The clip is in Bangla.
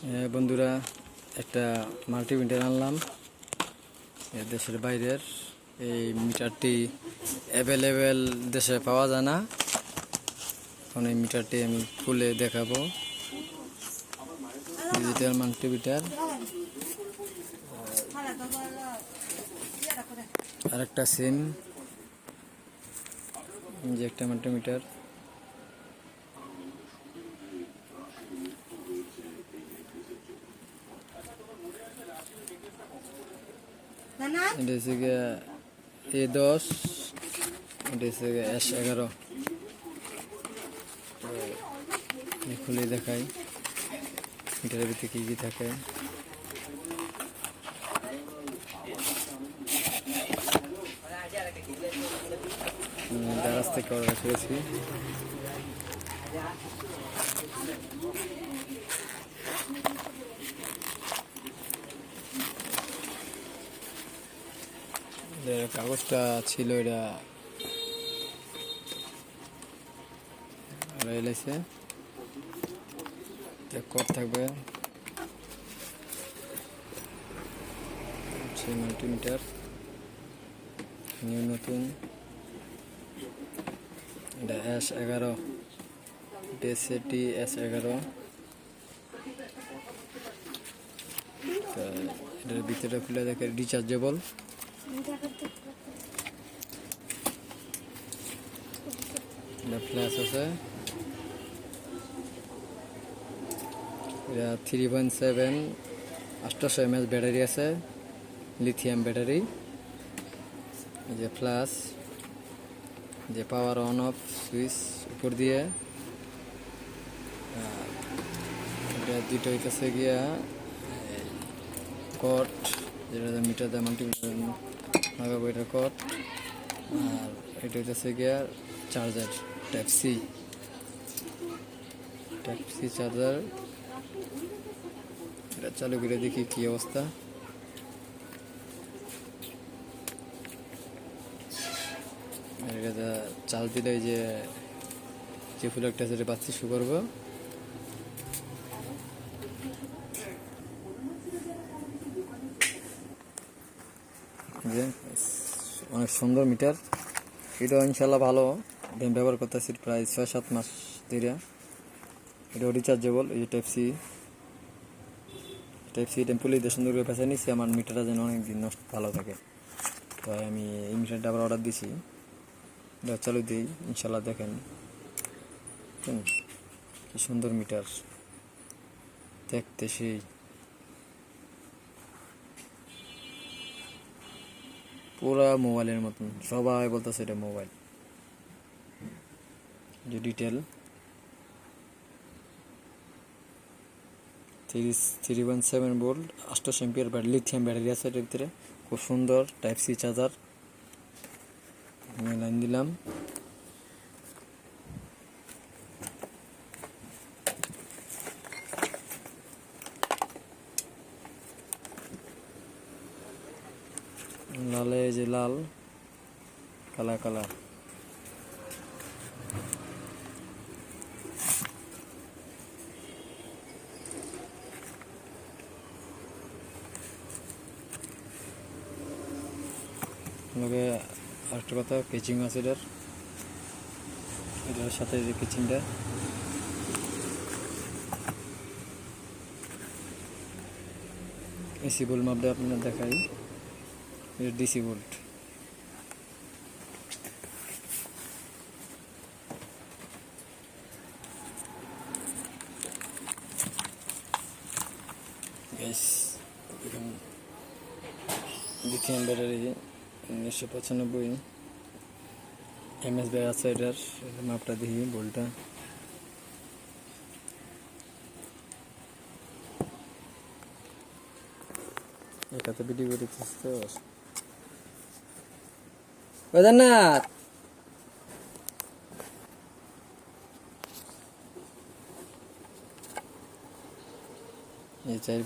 বন্ধুরা, একটা মাল্টিমিটার আনলাম দেশের বাইরের। এই মিটারটি অ্যাভেলেবেল দেশে পাওয়া যায় না। এখন এই মিটারটি আমি খুলে দেখাবো। Digital multimeter. আর একটা সিম, যে একটা মাল্টিমিটার। এটা হচ্ছে A10, এটা হচ্ছে S11। খুলে দেখাই মিটারের ভিতরে কি কি থাকে। দারাজ থেকে অর্ডার করেছি। কাগজটা ছিল, এটা এলাইছে কর থাকবে। মাল্টিমিটার নিউ নতুন, এটা S11, DCT S11। এটার ভিতরে খুলে দেখে রিচার্জেবল। এটা ফ্ল্যাশ আছে। এটা 3.7 800 mAh ব্যাটারি আছে, লিথিয়াম ব্যাটারি। এই যে ফ্ল্যাশ, যে পাওয়ার অন অফ সুইচ উপর দিয়ে। এটা দুটো হইতেছে গিয়া কট, যেটা মিটার দিয়ে মাল্টিমিটার লাগাবো, এটা কট। আর এটা হইতেছে গিয়া চার্জার, টাইপ সি চার্জার। এটা চালু করে দেখি কি অবস্থা। এটা চার্জ দিলে যে ফ্ল্যাগটা আছে এটা বাতি শুরু করবো। অনেক সুন্দর মিটার। এটা ইনশাল্লাহ ভালো, আমি ব্যবহার করতেছি প্রায় 6-7 মাস ধরে। এটাও রিচার্জেবল। এই যে টাইপ সি টেম্পুলি দিয়ে সুন্দর করে পেঁচে নিচ্ছি, আমার মিটারটা যেন অনেকদিন নষ্ট ভালো থাকে। তাই আমি এই মিটারটা আবার অর্ডার দিছি। এটা চালু দিই, ইনশাল্লাহ দেখেন কি সুন্দর মিটার দেখতে। সেই পুরা মোবাইলের মতন, সবাই বলতেছে এটা মোবাইল। যে detail 3.7 volt 800 ampere lithium battery আছে এটার ভিতরে। খুব সুন্দর টাইপ সি চার্জার। আমি লাইন দিলাম। লালে যে লাল কালা কালার। লগে আরেকটা কথা, কেচিং আছে এটার সাথে যে কেচিংটা। এসি ভোল্ট মাপটা আপনার দেখাই, এটা DC volt. Lithium battery 1995 mAh battery আছে। এটার মাপটা দেখি, ভোল্টটা। এটাতে ভিডিও করে দিচ্ছে কেদারনাথ। এই 4